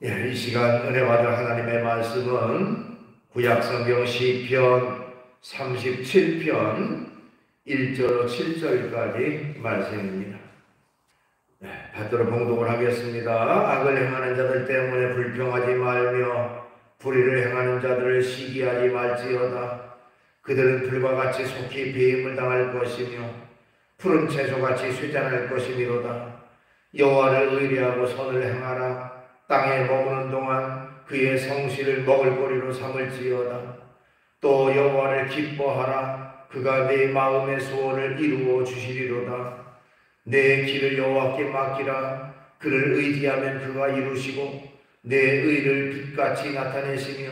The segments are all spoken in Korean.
이 시간 은혜 받을 하나님의 말씀은 구약성경 시편 37편 1절 7절까지 말씀입니다. 받들어 봉독을 하겠습니다. 악을 행하는 자들 때문에 불평하지 말며 불의를 행하는 자들을 시기하지 말지어다. 그들은 불과 같이 속히 배임을 당할 것이며 푸른 채소같이 쇠잔할 것이미로다. 여호와를 의뢰하고 선을 행하라. 땅에 머무는 동안 그의 성실을 먹을거리로 삼을지어다. 또 여호와를 기뻐하라. 그가 내 마음의 소원을 이루어 주시리로다. 내 길을 여호와께 맡기라. 그를 의지하면 그가 이루시고 내 의를 빛같이 나타내시며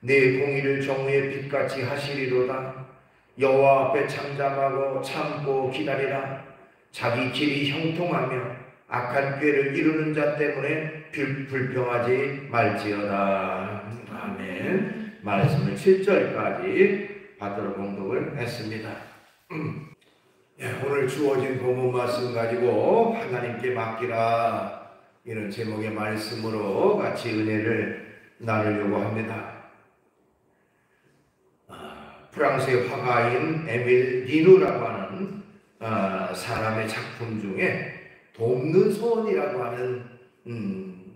내 공의를 정오의 빛같이 하시리로다. 여호와 앞에 잠잠하고 참고 기다리라. 자기 길이 형통하며 악한 꾀를 이루는 자 때문에 불평하지 말지어다. 아멘. 말씀을 7절까지 받들어 봉독을 했습니다. 오늘 주어진 본문 말씀 가지고 하나님께 맡기라, 이런 제목의 말씀으로 같이 은혜를 나누려고 합니다. 프랑스의 화가인 에밀 니누라고 하는 사람의 작품 중에 돕는 손이라고 하는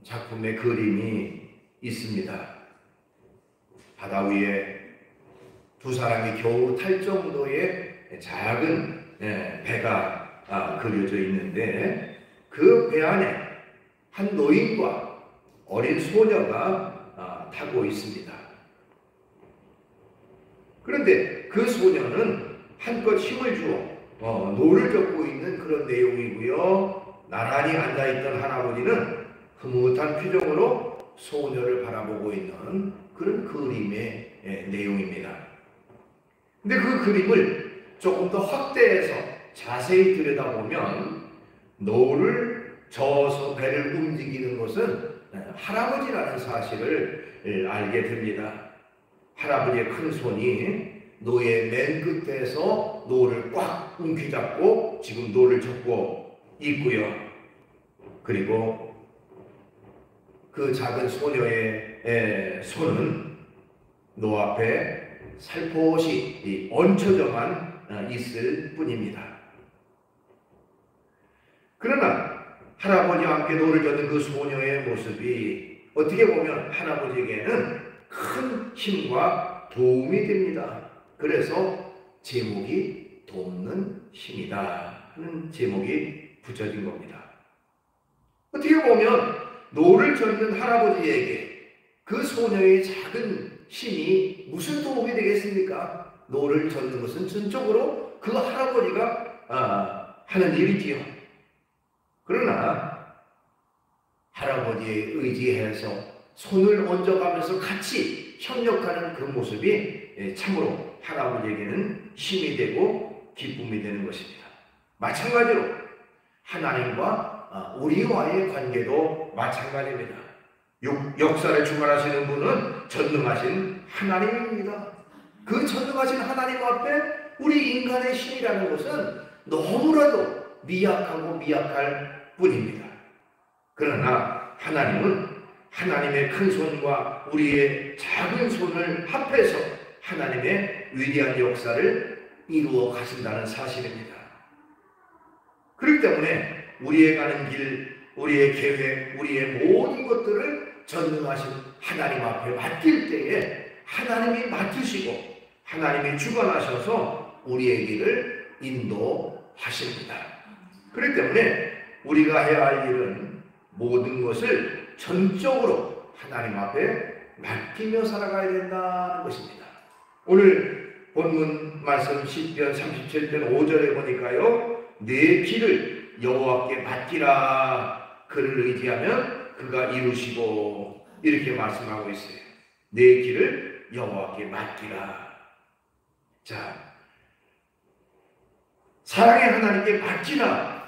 작품의 그림이 있습니다. 바다 위에 두 사람이 겨우 탈 정도의 작은 배가 그려져 있는데, 그 배 안에 한 노인과 어린 소녀가 타고 있습니다. 그런데 그 소녀는 한껏 힘을 주어 노를 젓고 있는 그런 내용이고요. 나란히 앉아있던 할아버지는 흐뭇한 표정으로 소녀를 바라보고 있는 그런 그림의 내용입니다. 근데 그 그림을 조금 더 확대해서 자세히 들여다보면 노를 저어서 배를 움직이는 것은 할아버지라는 사실을 알게 됩니다. 할아버지의 큰 손이 노의 맨 끝에서 노를 꽉 움켜잡고 지금 노를 젓고 있고요. 그리고 그 작은 소녀의 손은 노 앞에 살포시 얹혀져만 있을 뿐입니다. 그러나 할아버지와 함께 노를 젓는 그 소녀의 모습이 어떻게 보면 할아버지에게는 큰 힘과 도움이 됩니다. 그래서 제목이 돕는 힘이다 하는 제목이 붙여진 겁니다. 어떻게 보면 노를 젓는 할아버지에게 그 소녀의 작은 힘이 무슨 도움이 되겠습니까? 노를 젓는 것은 전적으로 그 할아버지가 하는 일이지요. 그러나 할아버지에 의지해서 손을 얹어가면서 같이 협력하는 그 모습이 참으로 할아버지에게는 힘이 되고 기쁨이 되는 것입니다. 마찬가지로 하나님과 우리와의 관계도 마찬가지입니다. 역사를 주관하시는 분은 전능하신 하나님입니다. 그 전능하신 하나님 앞에 우리 인간의 힘이라는 것은 너무나도 미약하고 미약할 뿐입니다. 그러나 하나님은 하나님의 큰 손과 우리의 작은 손을 합해서 하나님의 위대한 역사를 이루어 가신다는 사실입니다. 그렇기 때문에 우리의 가는 길, 우리의 계획, 우리의 모든 것들을 전능하신 하나님 앞에 맡길 때에 하나님이 맡으시고 하나님이 주관하셔서 우리의 길을 인도하십니다. 그렇기 때문에 우리가 해야 할 일은 모든 것을 전적으로 하나님 앞에 맡기며 살아가야 된다는 것입니다. 오늘 본문 말씀 시편 37편 5절에 보니까요, 내 길을 여호와께 맡기라. 그를 의지하면 그가 이루시고, 이렇게 말씀하고 있어요. 내 길을 여호와께 맡기라. 자, 사랑의 하나님께 맡기라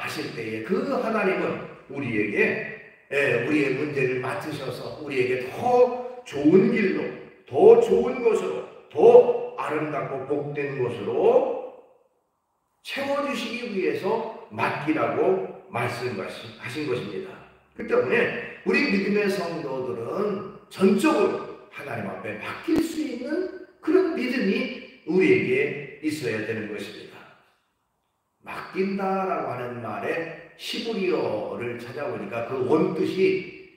하실 때에 그 하나님은 우리에게 우리의 문제를 맡으셔서 우리에게 더 좋은 길로, 더 좋은 곳으로, 더 아름답고 복된 곳으로 채워주시기 위해서 맡기라고 말씀하신 것입니다. 그 때문에 우리 믿음의 성도들은 전적으로 하나님 앞에 맡길 수 있는 그런 믿음이 우리에게 있어야 되는 것입니다. 맡긴다라고 하는 말에 히브리어를 찾아보니까 그 원뜻이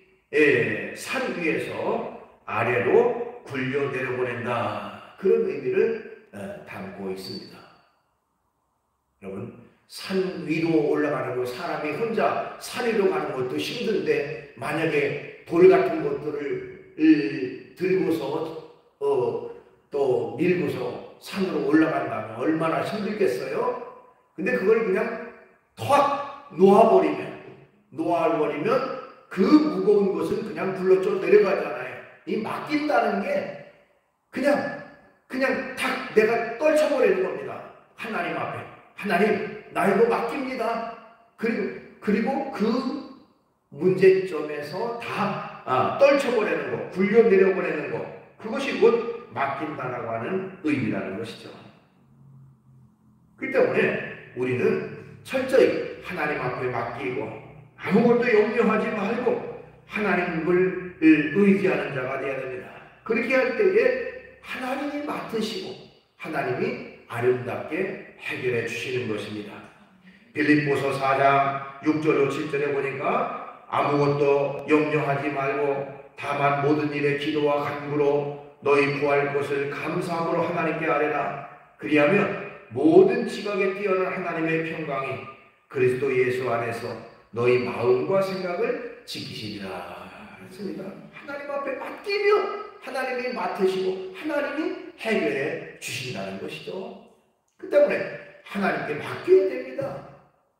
산 위에서 아래로 굴려 내려보낸다, 그런 의미를 담고 있습니다. 여러분, 산 위로 올라가는 거, 사람이 혼자 산 위로 가는 것도 힘든데 만약에 돌 같은 것들을 들고서 또 밀고서 산으로 올라간다면 얼마나 힘들겠어요? 근데 그걸 그냥 턱 놓아버리면 그 무거운 것은 그냥 굴러져 내려가잖아요. 이 맡긴다는 게 그냥 탁 내가 떨쳐버리는 겁니다. 하나님 앞에. 하나님, 나 이거 맡깁니다. 그리고 그 문제점에서 다 떨쳐버리는 거, 굴려 내려보내는 거, 그것이 곧 맡긴다라고 하는 의미라는 것이죠. 그렇기 때문에 우리는 철저히 하나님 앞에 맡기고 아무것도 염려하지 말고 하나님을 의지하는 자가 되어야 됩니다. 그렇게 할 때에 하나님이 맡으시고 하나님이 아름답게 해결해 주시는 것입니다. 빌립보서 4장 6절로 7절에 보니까 아무것도 염려하지 말고 다만 모든 일에 기도와 간구로 너희 구할 것을 감사함으로 하나님께 아뢰라. 그리하면 모든 지각에 뛰어난 하나님의 평강이 그리스도 예수 안에서 너희 마음과 생각을 지키시리라. 그렇습니다. 하나님 앞에 맡기면 하나님이 맡으시고 하나님이 해결해 주신다는 것이죠. 그 때문에 하나님께 맡겨야 됩니다.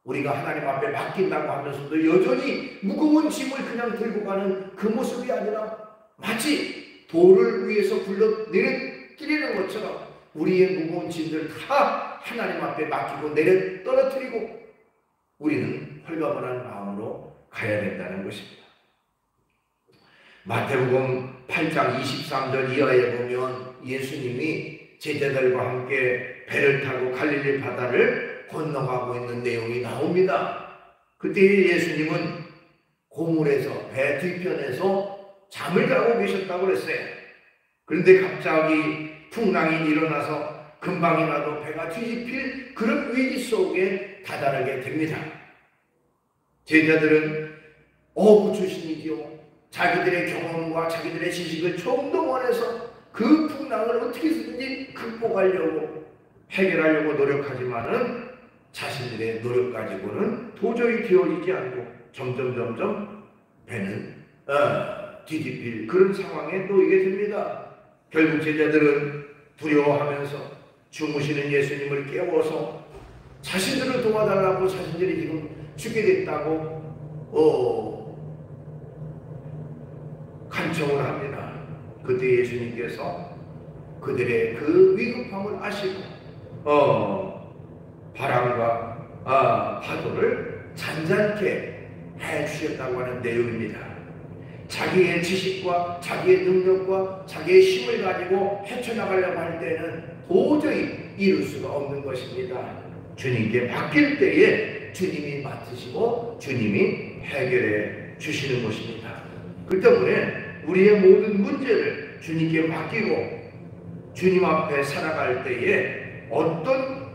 우리가 하나님 앞에 맡긴다고 하면서도 여전히 무거운 짐을 그냥 들고 가는 그 모습이 아니라 마치 돌을 위에서 굴러 내리는 것처럼 우리의 무거운 짐들 다 하나님 앞에 맡기고 내려 떨어뜨리고 우리는 헐가분한 마음으로 가야 된다는 것입니다. 마태복음 8장 23절 이하에 보면 예수님이 제자들과 함께 배를 타고 갈릴리 바다를 건너가고 있는 내용이 나옵니다. 그때 예수님은 고물에서 배 뒤편에서 잠을 자고 계셨다고 그랬어요. 그런데 갑자기 풍랑이 일어나서 금방이라도 배가 뒤집힐 그런 위기 속에 다다르게 됩니다. 제자들은 어부 출신이지요. 자기들의 경험과 자기들의 지식을 총동원해서 그 풍랑을 어떻게든지 극복하려고 해결하려고 노력하지만은 자신들의 노력 가지고는 도저히 되어지지 않고 점점 배는 뒤집힐 그런 상황에 놓이게 됩니다. 결국 제자들은 두려워하면서 주무시는 예수님을 깨워서 자신들을 도와달라고, 자신들이 지금 죽게 됐다고 간청을 합니다. 그때 예수님께서 그들의 그 위급함을 아시고 바람과 파도를 잔잔케 해주셨다고 하는 내용입니다. 자기의 지식과 자기의 능력과 자기의 힘을 가지고 헤쳐나가려고 할 때는 도저히 이룰 수가 없는 것입니다. 주님께 맡길 때에 주님이 맡으시고 주님이 해결해 주시는 것입니다. 그 때문에 우리의 모든 문제를 주님께 맡기고 주님 앞에 살아갈 때에 어떤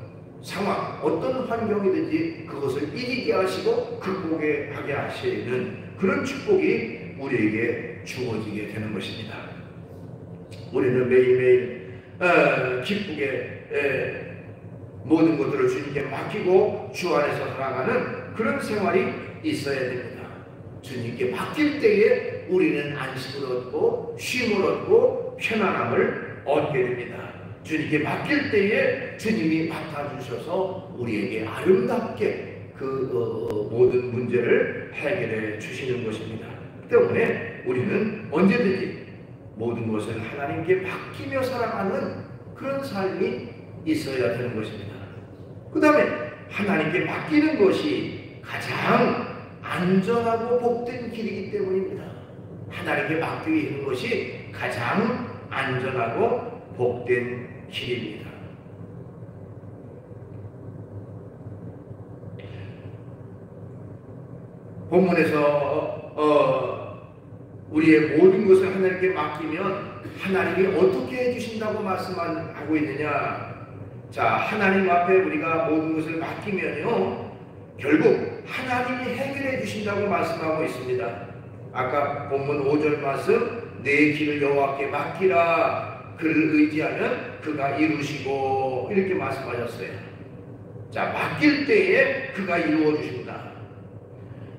상황, 어떤 환경이든지 그것을 이기게 하시고 극복하게 하시는 그런 축복이 우리에게 주어지게 되는 것입니다. 우리는 매일매일 기쁘게 모든 것들을 주님께 맡기고 주 안에서 살아가는 그런 생활이 있어야 됩니다. 주님께 맡길 때에 우리는 안식을 얻고 쉼을 얻고 편안함을 얻게 됩니다. 주님께 맡길 때에 주님이 맡아주셔서 우리에게 아름답게 그 모든 문제를 해결해 주시는 것입니다. 때문에 우리는 언제든지 모든 것을 하나님께 맡기며 살아가는 그런 삶이 있어야 되는 것입니다. 그 다음에 하나님께 맡기는 것이 가장 안전하고 복된 길이기 때문입니다. 하나님께 맡기는 것이 가장 안전하고 복된 길입니다. 본문에서 우리의 모든 것을 하나님께 맡기면 하나님이 어떻게 해주신다고 말씀하고 있느냐? 자, 하나님 앞에 우리가 모든 것을 맡기면요, 결국 하나님이 해결해 주신다고 말씀하고 있습니다. 아까 본문 5절 말씀, 내 길을 여호와께 맡기라. 그를 의지하면 그가 이루시고, 이렇게 말씀하셨어요. 자, 맡길 때에 그가 이루어 주신다.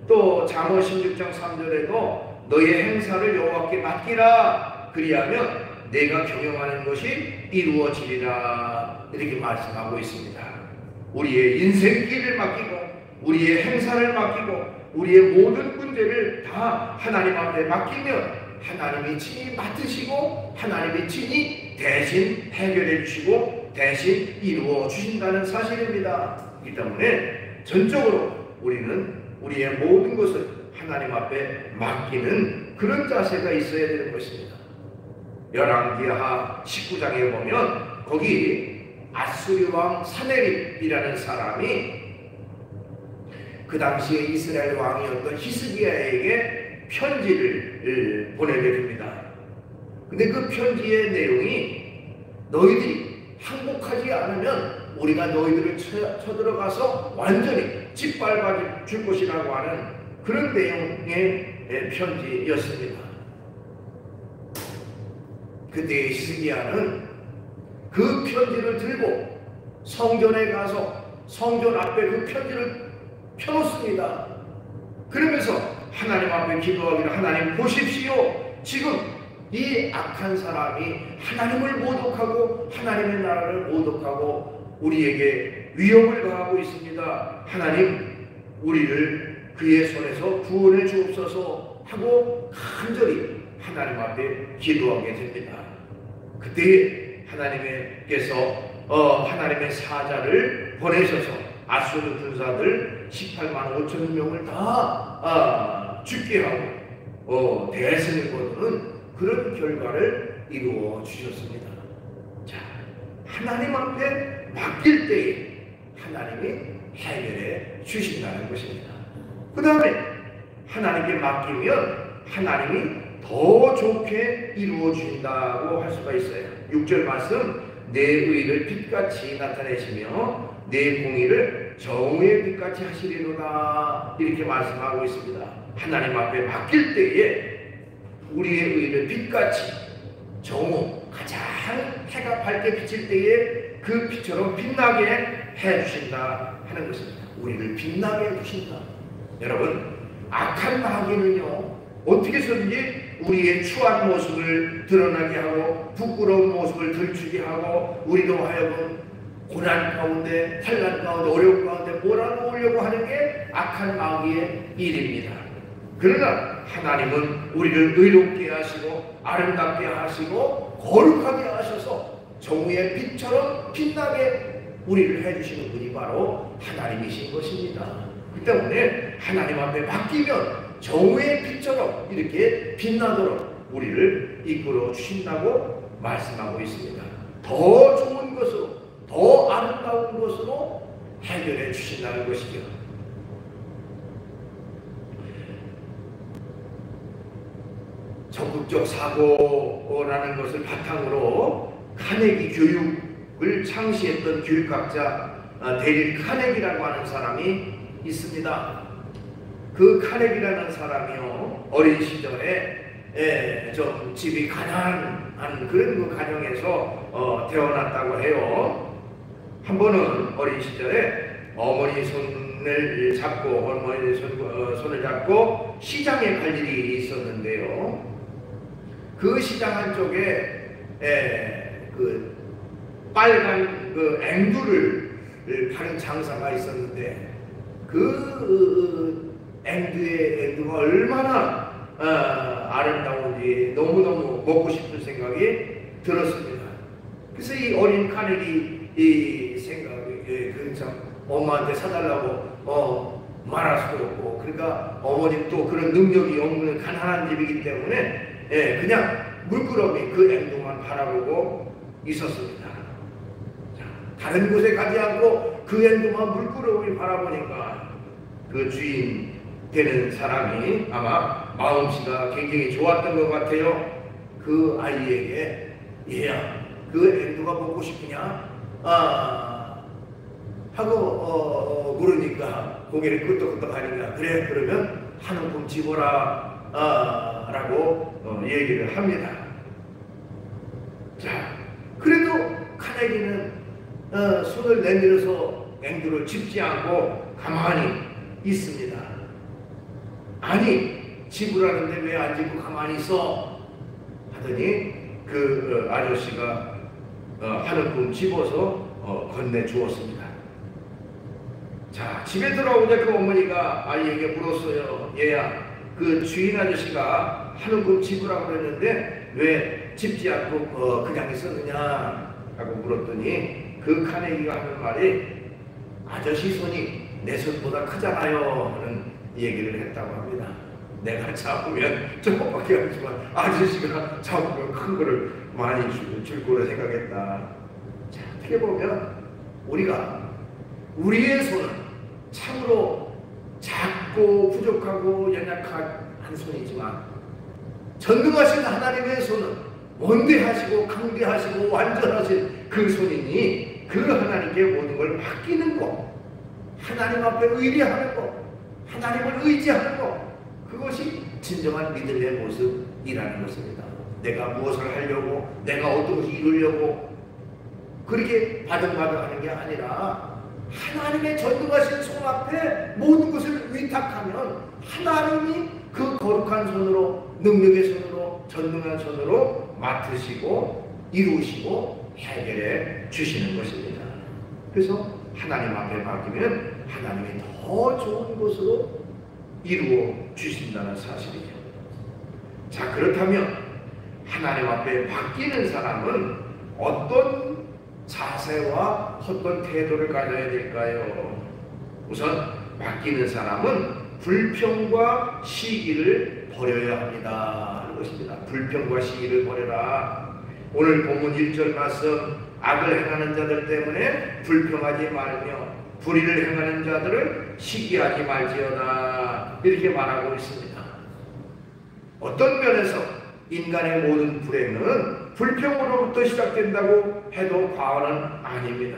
또 잠언 16장 3절에도 너의 행사를 여호와께 맡기라. 그리하면 내가 경영하는 것이 이루어지리라. 이렇게 말씀하고 있습니다. 우리의 인생길을 맡기고, 우리의 행사를 맡기고, 우리의 모든 문제를 다 하나님 앞에 맡기면 하나님이 친히 맡으시고 하나님이 친히 대신 해결해 주시고 대신 이루어 주신다는 사실입니다. 그렇기 때문에 전적으로 우리는 우리의 모든 것을 하나님 앞에 맡기는 그런 자세가 있어야 되는 것입니다. 열왕기하 19장에 보면 거기 아수르 왕 사네립이라는 사람이 그 당시에 이스라엘 왕이었던 히스기야에게 편지를 보내게 됩니다. 근데 그 편지의 내용이 너희들이 항복하지 않으면 우리가 너희들을 쳐들어가서 완전히 짓밟아 줄 것이라고 하는 그런 내용의 편지였습니다. 그때 히스기야는 그 편지를 들고 성전에 가서 성전 앞에 그 편지를 펴놓습니다. 그러면서 하나님 앞에 기도하기를, 하나님 보십시오. 지금 이 악한 사람이 하나님을 모독하고 하나님의 나라를 모독하고 우리에게 위협을 가하고 있습니다. 하나님, 우리를 그의 손에서 구원해 주옵소서 하고 간절히 하나님 앞에 기도하게 됩니다. 그때 하나님께서 하나님의 사자를 보내셔서 아수르 군사들 18만 5천 명을 다 죽게 하고 대승을 거두는 그런 결과를 이루어 주셨습니다. 자, 하나님 앞에 맡길 때에 하나님이 해결해 주신다는 것입니다. 그 다음에 하나님께 맡기면 하나님이 더 좋게 이루어 주신다고 할 수가 있어요. 6절 말씀, 내 의를 빛같이 나타내시며 내 공의를 정오의 빛같이 하시리로다. 이렇게 말씀하고 있습니다. 하나님 앞에 맡길 때에 우리의 의를 빛같이, 정오, 가장 해가 밝게 비칠 때에 그 빛처럼 빛나게 해주신다 하는 것입니다. 우리를 빛나게 해주신다. 여러분, 악한 마귀는요, 어떻게 해서든지 우리의 추한 모습을 드러나게 하고 부끄러운 모습을 들추게 하고 우리도 하여금 고난 가운데, 환난 가운데, 어려움 가운데 몰아놓으려고 하는 게 악한 마귀의 일입니다. 그러나 하나님은 우리를 의롭게 하시고 아름답게 하시고 거룩하게 하셔서 정오의 빛처럼 빛나게 우리를 해주시는 분이 바로 하나님이신 것입니다. 그 때문에 하나님 앞에 맡기면 정오의 빛처럼 이렇게 빛나도록 우리를 이끌어 주신다고 말씀하고 있습니다. 더 좋은 것으로, 더 아름다운 것으로 해결해 주신다는 것이죠. 적극적 사고라는 것을 바탕으로 카네기 교육을 창시했던 교육학자 데릴 카네기라고 하는 사람이 있습니다. 그 카네기라는 사람이요, 어린 시절에 좀 집이 가난한 그런 그 가정에서 태어났다고 해요. 한 번은 어린 시절에 어머니 손을 잡고 시장에 갈 일이 있었는데요. 그 시장 한쪽에 그 빨간 그 앵두를 파는 장사가 있었는데 그 앵두가 얼마나 아름다운지 너무너무 먹고 싶은 생각이 들었습니다. 그래서 이 어린 카네기 이 생각이 참 엄마한테 사달라고 말할 수도 없고, 그러니까 어머님 또 그런 능력이 없는 가난한 집이기 때문에 그냥 물끄러미 그 앵두만 바라보고 있었습니다. 자, 다른 곳에 가지 않고 그 앵두만 물끄러미 바라보니까 그 주인 되는 사람이 아마 마음씨가 굉장히 좋았던 것 같아요. 그 아이에게 얘야 그 앵두가 먹고 싶으냐? 하고 물으니까 고개를 끄덕끄덕 하니까 그래 그러면 한 움큼 집어라 라고 얘기를 합니다. 자 그래도 카네기는 손을 내밀어서 앵두를 집지 않고 가만히 있습니다. 아니 집으라는데 왜 안 집고 가만히 있어? 하더니 그 아저씨가 한 움큼 집어서 건네주었습니다. 자 집에 들어오자 그 어머니가 아이에게 물었어요. 얘야 그 주인 아저씨가 한 움큼 집으라고 그랬는데 왜 집지 않고 그냥 있었느냐 하고 물었더니 그 카네기가 하는 말이 아저씨 손이 내 손보다 크잖아요 하는 얘기를 했다고 합니다. 내가 잡으면 조금밖에 없지만 아저씨가 잡으면 큰 거를 많이 줄 거로 생각했다. 자, 어떻게 보면 우리가 우리의 손은 참으로 작고 부족하고 연약한 손이지만 전능하신 하나님의 손은 원대하시고 강대하시고 완전하신 그 손이니 그 하나님께 모든 걸 맡기는 것, 하나님 앞에 의뢰하는 것, 하나님을 의지하는 것, 그것이 진정한 믿음의 모습이라는 것입니다. 내가 무엇을 하려고, 내가 어떤 것을 이루려고 그렇게 바등바등하는 게 아니라 하나님의 전능하신 손 앞에 모든 것을 위탁하면 하나님이 그 거룩한 손으로, 능력의 손으로, 전능한 손으로 맡으시고 이루시고 해결해 주시는 것입니다. 그래서 하나님 앞에 맡기면 하나님이 더 좋은 것으로 이루어 주신다는 사실이죠. 자, 그렇다면 하나님 앞에 맡기는 사람은 어떤 자세와 어떤 태도를 가져야 될까요? 우선 맡기는 사람은 불평과 시기를 버려야 합니다 하는 것입니다. 불평과 시기를 버려라. 오늘 본문 1절 말씀, 악을 행하는 자들 때문에 불평하지 말며 불의를 행하는 자들을 시기하지 말지어다 이렇게 말하고 있습니다. 어떤 면에서 인간의 모든 불행은 불평으로부터 시작된다고 해도 과언은 아닙니다.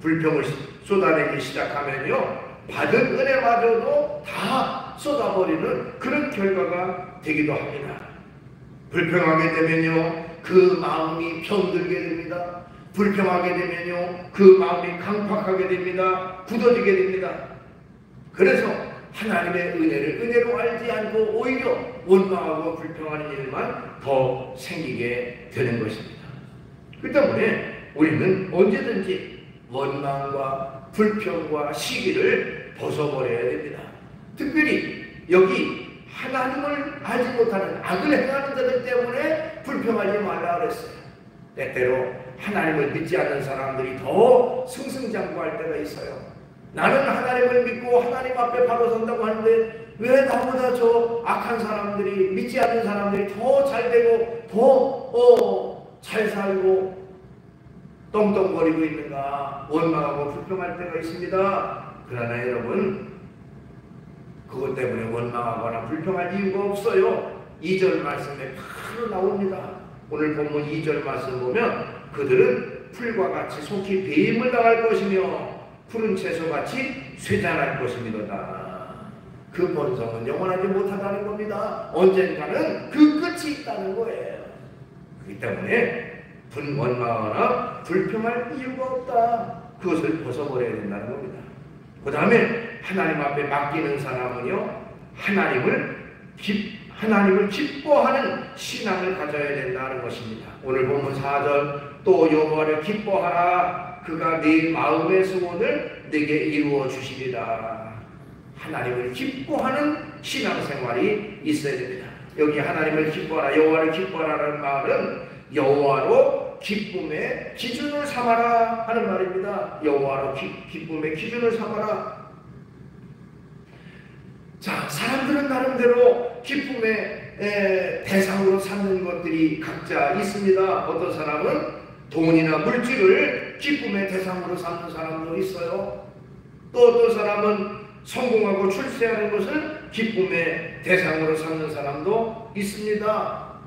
불평을 쏟아내기 시작하면요 받은 은혜마저도 다 쏟아버리는 그런 결과가 되기도 합니다. 불평하게 되면요 그 마음이 병들게 됩니다. 불평하게 되면요 그 마음이 강팍하게 됩니다. 굳어지게 됩니다. 그래서 하나님의 은혜를 은혜로 알지 않고 오히려 원망하고 불평하는 일만 더 생기게 되는 것입니다. 그 때문에 우리는 언제든지 원망과 불평과 시기를 벗어버려야 됩니다. 특별히 여기 하나님을 알지 못하는 악을 행하는 자들 때문에 불평하지 말라 그랬어요. 때때로 하나님을 믿지 않는 사람들이 더 승승장구할 때가 있어요. 나는 하나님을 믿고 하나님 앞에 바로 선다고 하는데 왜 나보다 저 악한 사람들이, 믿지 않는 사람들이 더 잘되고 더 잘 살고 떵떵거리고 있는가 원망하고 불평할 때가 있습니다. 그러나 여러분 그것 때문에 원망하거나 불평할 이유가 없어요. 2절 말씀에 바로 나옵니다. 오늘 본문 2절 말씀 보면 그들은 풀과 같이 속히 배임을 당할 것이며 푸른 채소같이 쇠잔할 것입니다. 그 본성은 영원하지 못하다는 겁니다. 언젠가는 그 끝이 있다는 거예요. 그렇기 때문에 원망하거나 불평할 이유가 없다. 그것을 벗어버려야 된다는 겁니다. 그 다음에 하나님 앞에 맡기는 사람은요 하나님을 기뻐하는 신앙을 가져야 된다는 것입니다. 오늘 본문 4절 또 여호와를 기뻐하라 그가 네 마음의 소원을 네게 이루어 주시리라. 하나님을 기뻐하는 신앙생활이 있어야 됩니다. 여기 하나님을 기뻐하라 여호와를 기뻐하라는 말은 여호와로 기쁨의 기준을 삼아라 하는 말입니다. 여호와로 기쁨의 기준을 삼아라. 자, 사람들은 나름대로 기쁨의 대상으로 삼는 것들이 각자 있습니다. 어떤 사람은 돈이나 물질을 기쁨의 대상으로 삼는 사람도 있어요. 또 어떤 사람은 성공하고 출세하는 것을 기쁨의 대상으로 삼는 사람도 있습니다.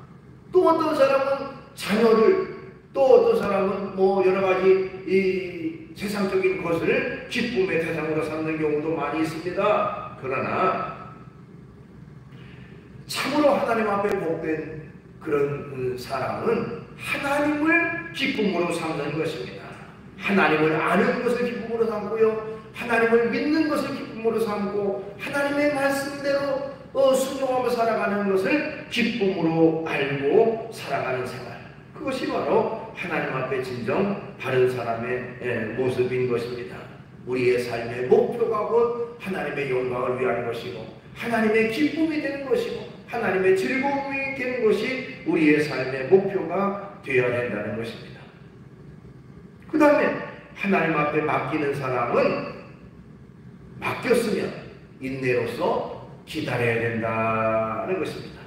또 어떤 사람은 자녀를, 또 어떤 사람은 뭐 여러 가지 이 세상적인 것을 기쁨의 대상으로 삼는 경우도 많이 있습니다. 그러나 참으로 하나님 앞에 복된 그런 사람은 하나님을 기쁨으로 삼는 것입니다. 하나님을 아는 것을 기쁨으로 삼고요, 하나님을 믿는 것을 기쁨으로 삼고 하나님의 말씀대로 순종하며 살아가는 것을 기쁨으로 알고 살아가는 생활, 그것이 바로 하나님 앞에 진정 바른 사람의 모습인 것입니다. 우리의 삶의 목표가 곧 하나님의 영광을 위한 것이고 하나님의 기쁨이 되는 것이고 하나님의 즐거움이 되는 것이 우리의 삶의 목표가 되어야 된다는 것입니다. 그 다음에 하나님 앞에 맡기는 사람은 맡겼으면 인내로서 기다려야 된다는 것입니다.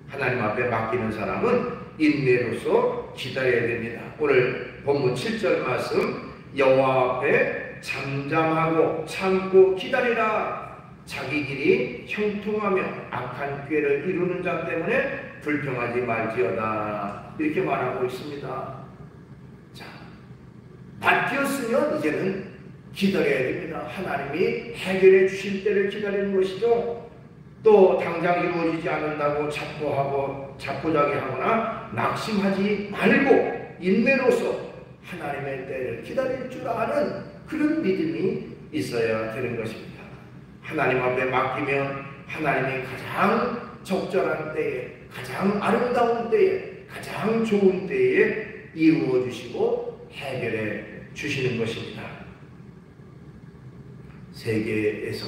하나님 앞에 맡기는 사람은 인내로서 기다려야 됩니다. 오늘 본문 7절 말씀, 여호와 앞에 잠잠하고 참고 기다리라. 자기 길이 형통하며 악한 꾀를 이루는 자 때문에 불평하지 말지어다. 이렇게 말하고 있습니다. 자, 맡겼으면 이제는 기다려야 됩니다. 하나님이 해결해 주실 때를 기다리는 것이죠. 또 당장 이루어지지 않는다고 자포자기하거나 낙심하지 말고 인내로서 하나님의 때를 기다릴 줄 아는 그런 믿음이 있어야 되는 것입니다. 하나님 앞에 맡기면 하나님이 가장 적절한 때에, 가장 아름다운 때에, 가장 좋은 때에 이루어 주시고 해결해 주시는 것입니다. 세계에서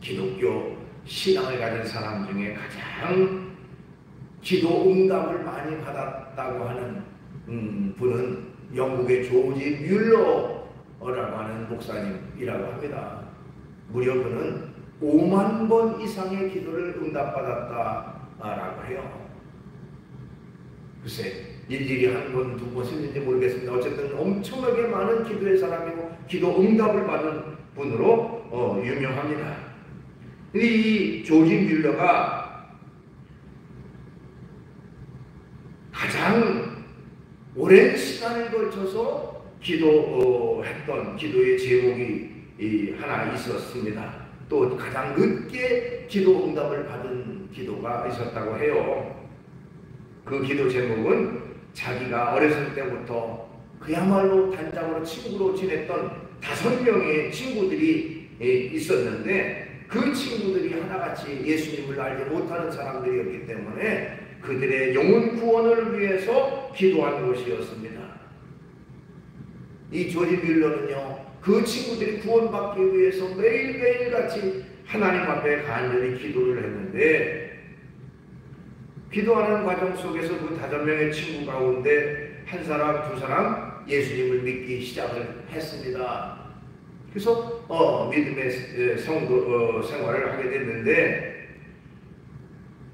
기독교 신앙을 가진 사람 중에 가장 기도 응답을 많이 받았다고 하는 분은 영국의 조지 뮬러라고 하는 목사님이라고 합니다. 무려 그는 5만 번 이상의 기도를 응답받았다라고 해요. 글쎄 일일이 한 번, 두 번 쓰는지 모르겠습니다. 어쨌든 엄청나게 많은 기도의 사람이고 기도 응답을 받은 분으로 유명합니다. 근데 이 조지 뮬러가 가장 오랜 시간을 걸쳐서 기도했던 기도의 제목이 하나 있었습니다. 또 가장 늦게 기도 응답을 받은 기도가 있었다고 해요. 그 기도 제목은 자기가 어렸을 때부터 그야말로 단짝으로 친구로 지냈던 5명의 친구들이 있었는데 그 친구들이 하나같이 예수님을 알지 못하는 사람들이었기 때문에 그들의 영혼 구원을 위해서 기도한 것이었습니다. 이 조지 뮬러는요, 그 친구들이 구원받기 위해서 매일매일 같이 하나님 앞에 간절히 기도를 했는데, 기도하는 과정 속에서 그 5명의 친구 가운데 한 사람, 두 사람 예수님을 믿기 시작을 했습니다. 그래서 믿음의 성도 생활을 하게 됐는데,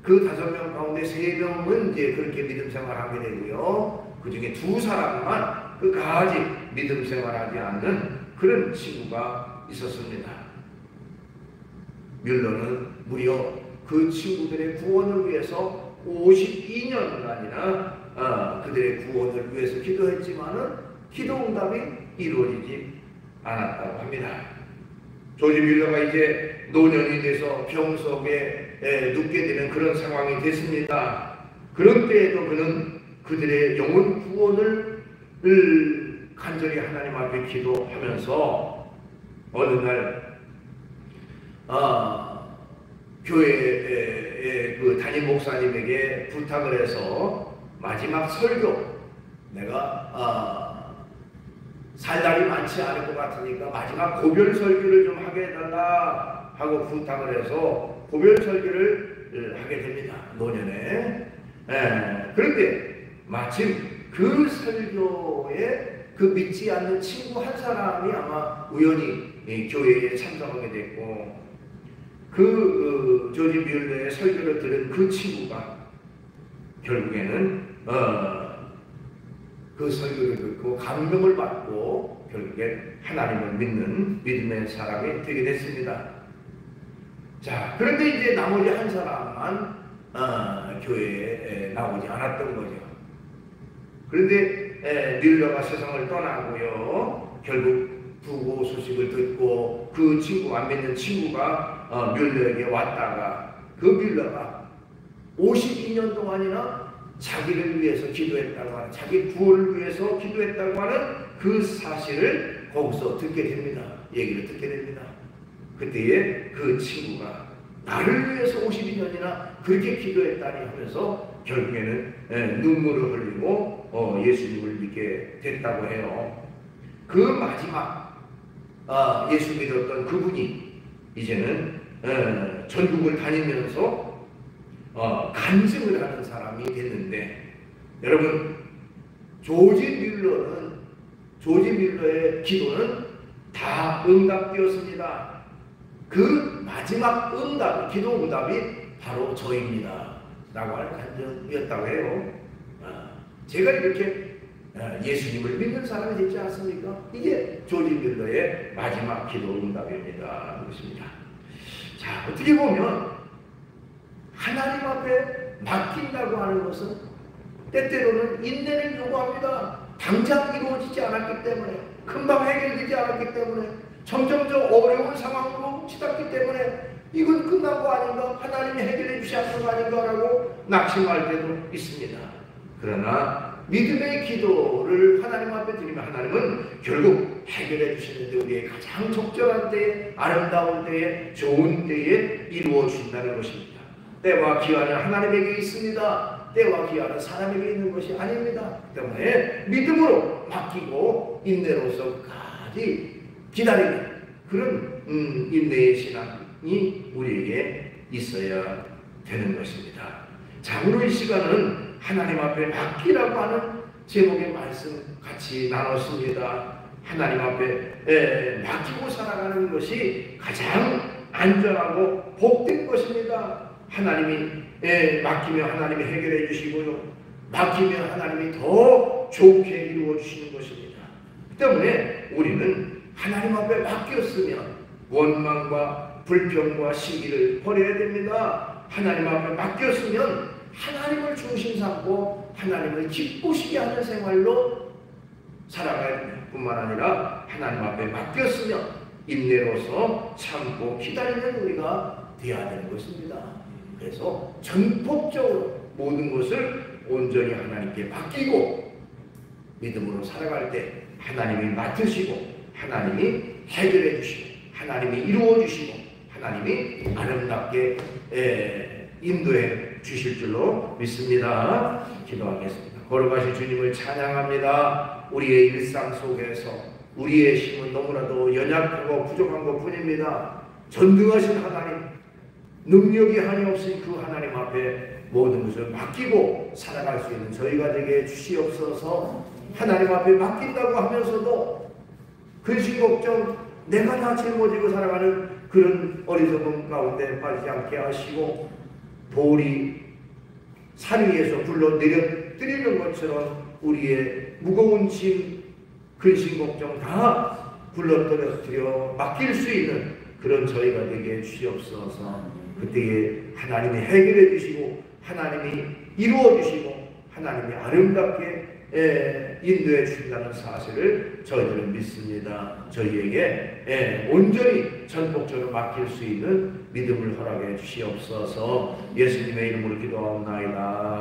그 5명 가운데 3명은 이제 그렇게 믿음 생활하게 되고요, 그 중에 2사람만 끝까지 믿음 생활하지 않는 그런 친구가 있었습니다. 뮬러는 무려 그 친구들의 구원을 위해서 52년간이나 그들의 구원을 위해서 기도했지만은 기도 응답이 이루어지지 않았다고 합니다. 조지 뮬러가 이제 노년이 돼서 병석에 눕게 되는 그런 상황이 됐습니다. 그런 때에도 그는 그들의 영혼 구원을 간절히 하나님 앞에 기도하면서 어느 날 교회의 그 담임 목사님에게 부탁을 해서 마지막 설교, 내가 살 날이 많지 않을 것 같으니까 마지막 고별 설교를 좀 하게 해달라 하고 부탁을 해서 고별 설교를 하게 됩니다. 노년에. 그런데 마침 그 설교에 그 믿지 않는 친구 한 사람이 아마 우연히 교회에 참석하게 됐고, 그 조지 뮬러의 설교를 들은 그 친구가 결국에는 그 설교를 듣고 감명을 받고 결국에 하나님을 믿는 믿음의 사람이 되게 됐습니다. 자, 그런데 이제 나머지 한 사람만 교회에 나오지 않았던 거죠. 그런데 밀러가 세상을 떠나고요. 결국 부고 소식을 듣고 그 친구, 안 믿는 친구가 밀러에게 왔다가 그 밀러가 52년 동안이나 자기를 위해서 기도했다고 하는, 자기 구원을 위해서 기도했다고 하는 그 사실을 거기서 듣게 됩니다. 얘기를 듣게 됩니다. 그때에 그 친구가 나를 위해서 52년이나 그렇게 기도했다니 하면서 결국에는 눈물을 흘리고 예수님을 믿게 됐다고 해요. 그 마지막 예수 믿었던 그분이 이제는 전국을 다니면서 간증을 하는 사람이 됐는데, 여러분, 조지 밀러의 기도는 다 응답되었습니다. 그 마지막 기도 응답이 바로 저입니다 라고 하는 간증이었다고 해요. 제가 이렇게 예수님을 믿는 사람이 되지 않습니까? 이게 조지 밀러의 마지막 기도 응답입니다. 그렇습니다. 자, 어떻게 보면 하나님 앞에 맡긴다고 하는 것은 때때로는 인내를 요구합니다. 당장 이루어지지 않았기 때문에, 금방 해결되지 않았기 때문에, 점점 더 어려운 상황으로 치닫기 때문에 이건 끝난 거 아닌가? 하나님이 해결해 주지 않는 거 아닌가? 라고 낙심할 때도 있습니다. 그러나 믿음의 기도를 하나님 앞에 드리면 하나님은 결국 해결해 주시는데, 우리의 가장 적절한 때에, 아름다운 때에, 좋은 때에 이루어 주신다는 것입니다. 때와 기한은 하나님에게 있습니다. 때와 기한은 사람에게 있는 것이 아닙니다. 때문에 믿음으로 맡기고 인내로서까지 기다리는 그런 인내의 신앙이 우리에게 있어야 되는 것입니다. 자, 오늘 이 시간은 하나님 앞에 맡기라고 하는 제목의 말씀 같이 나눴습니다. 하나님 앞에 맡기고 살아가는 것이 가장 안전하고 복된 것입니다. 하나님이 맡기면 하나님이 해결해 주시고요, 맡기면 하나님이 더 좋게 이루어 주시는 것입니다. 때문에 우리는 하나님 앞에 맡겼으면 원망과 불평과 시기를 버려야 됩니다. 하나님 앞에 맡겼으면 하나님을 중심 삼고 하나님을 기쁘시게 하는 생활로 살아가야 됩니다. 뿐만 아니라 하나님 앞에 맡겼으면 인내로서 참고 기다리는 우리가 되어야 되는 것입니다. 그래서 전폭적으로 모든 것을 온전히 하나님께 맡기고 믿음으로 살아갈 때 하나님이 맡으시고 하나님이 해결해 주시고 하나님이 이루어 주시고 하나님이 아름답게 인도해 주실 줄로 믿습니다. 기도하겠습니다. 걸어가신 주님을 찬양합니다. 우리의 일상 속에서 우리의 힘은 너무나도 연약하고 부족한 것 뿐입니다. 전능하신 하나님, 능력이 한이 없으신 그 하나님 앞에 모든 것을 맡기고 살아갈 수 있는 저희가 되게 주시옵소서. 하나님 앞에 맡긴다고 하면서도 근심 걱정 내가 다 짊어지고 살아가는 그런 어리석음 가운데 빠지지 않게 하시고, 돌이 산 위에서 굴러 내려뜨리는 것처럼 우리의 무거운 짐, 근심 걱정 다 굴러떨어뜨려 맡길 수 있는 그런 저희가 되게 주시옵소서. 그때에 하나님이 해결해 주시고 하나님이 이루어 주시고 하나님이 아름답게 인도해 주신다는 사실을 저희들은 믿습니다. 저희에게 온전히 전폭적으로 맡길 수 있는 믿음을 허락해 주시옵소서. 예수님의 이름으로 기도하옵나이다.